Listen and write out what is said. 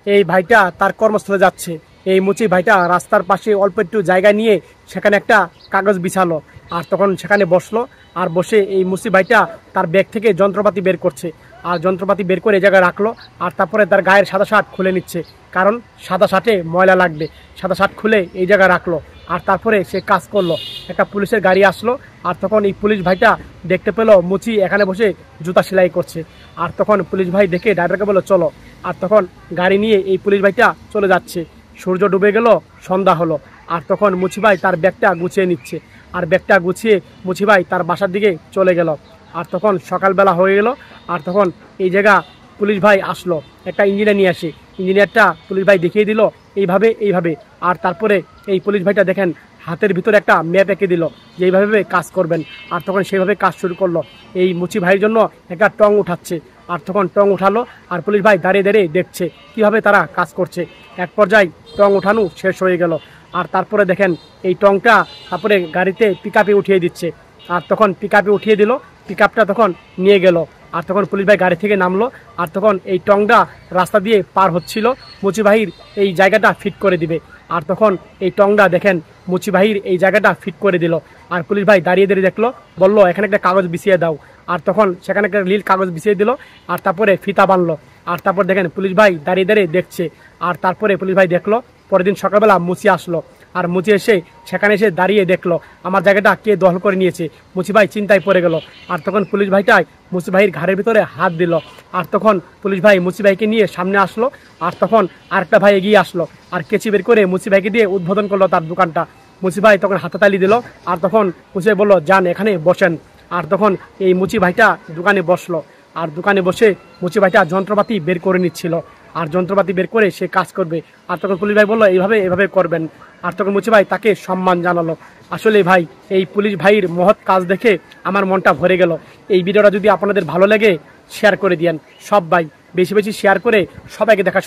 এই ভাইটা তার কর্মস্থলে যাচ্ছে। এই মুচি ভাইটা রাস্তার পাশে অল্প একটু জায়গা নিয়ে সেখানে একটা কাগজ বিছালো, আর তখন সেখানে বসলো। আর বসে এই মুচি ভাইটা তার ব্যাগ থেকে যন্ত্রপাতি বের করছে, আর যন্ত্রপাতি বের করে এই জায়গায় রাখলো। আর তারপরে তার গায়ের সাদা শার্ট খুলে নিচ্ছে, কারণ সাদা শার্টে ময়লা লাগবে। সাদা শার্ট খুলে এই জায়গায় রাখলো, আর তারপরে সে কাজ করলো। একটা পুলিশের গাড়ি আসলো, আর তখন এই পুলিশ ভাইটা দেখতে পেলো মুচি এখানে বসে জুতা সেলাই করছে। আর তখন পুলিশ ভাই দেখে ড্রাইভারকে বললো চলো। আর তখন গাড়ি নিয়ে এই পুলিশ ভাইটা চলে যাচ্ছে। সূর্য ডুবে গেল, সন্ধ্যা হলো। আর তখন মুচি ভাই তার ব্যাগটা গুছিয়ে নিচ্ছে, আর ব্যাগটা গুছিয়ে মুচি ভাই তার বাসার দিকে চলে গেল। আর তখন সকালবেলা হয়ে গেল। আর তখন এই জায়গা পুলিশ ভাই আসলো, একটা ইঞ্জিনিয়ার নিয়ে আসে। ইঞ্জিনিয়ারটা পুলিশ ভাই দেখিয়ে দিল এইভাবে এইভাবে। আর তারপরে এই পুলিশ ভাইটা দেখেন হাতের ভিতরে একটা ম্যাপ এঁকে দিল যে এইভাবে কাজ করবেন। আর তখন সেইভাবে কাজ শুরু করলো। এই মুচি ভাইয়ের জন্য একটা টং উঠাচ্ছে। আর তখন টং উঠালো, আর পুলিশ ভাই দাঁড়িয়ে দাঁড়িয়ে দেখছে কিভাবে তারা কাজ করছে। এক পর্যায়ে টং উঠানো শেষ হয়ে গেল। আর তারপরে দেখেন এই টংটা তারপরে গাড়িতে পিকআপে উঠিয়ে দিচ্ছে। আর তখন পিকআপে উঠিয়ে দিল, পিকআপটা তখন নিয়ে গেল। আর তখন পুলিশ ভাই গাড়ি থেকে নামলো। আর তখন এই টংটা রাস্তা দিয়ে পার হচ্ছিল, মুচি ভাইয়ের এই জায়গাটা ফিট করে দিবে। আর তখন এই টংটা দেখেন মুচি ভাইয়ের এই জায়গাটা ফিট করে দিল। আর পুলিশ ভাই দাঁড়িয়ে দাঁড়িয়ে দেখলো, বললো এখানে একটা কাগজ বিছিয়ে দাও। আর তখন সেখানে একটা নীল কাগজ বিছিয়ে দিল। আর তারপরে ফিতা বানলো। আর তারপর দেখেন পুলিশ ভাই দাঁড়িয়ে দাঁড়িয়ে দেখছে। আর তারপরে পুলিশ ভাই দেখলো, পরের দিন সকালবেলা মুচি আসলো। আর মুচি এসে সেখানে এসে দাঁড়িয়ে দেখলো আমার জায়গাটা কে দখল করে নিয়েছে। মুচি ভাই চিন্তায় পড়ে গেল। আর তখন পুলিশ ভাইটাই মুচি ভাইয়ের ঘাড়ের ভিতরে হাত দিল। আর তখন পুলিশ ভাই মুচি ভাইকে নিয়ে সামনে আসলো। আর তখন আরেকটা ভাই এগিয়ে আসলো, আর কেচি বের করে মুচি ভাইকে দিয়ে উদ্বোধন করলো তার দোকানটা। মুচি ভাই তখন হাততালি দিল। আর তখন মুচি ভাই বললো যান এখানে বসেন। আর তখন এই মুচি ভাইটা দোকানে বসলো। আর দোকানে বসে মুচি ভাইটা যন্ত্রপাতি বের করে নিচ্ছিল, আর যন্ত্রপাতি বের করে সে কাজ করবে। আর তখন পুলিশ ভাই বললো এইভাবে এভাবে করবেন। আর তখন মুচি ভাই তাকে সম্মান জানালো। আসলে ভাই এই পুলিশ ভাইয়ের মহৎ কাজ দেখে আমার মনটা ভরে গেল। এই ভিডিওটা যদি আপনাদের ভালো লাগে শেয়ার করে দিয়েন। সব ভাই বেশি বেশি শেয়ার করে সবাইকে দেখা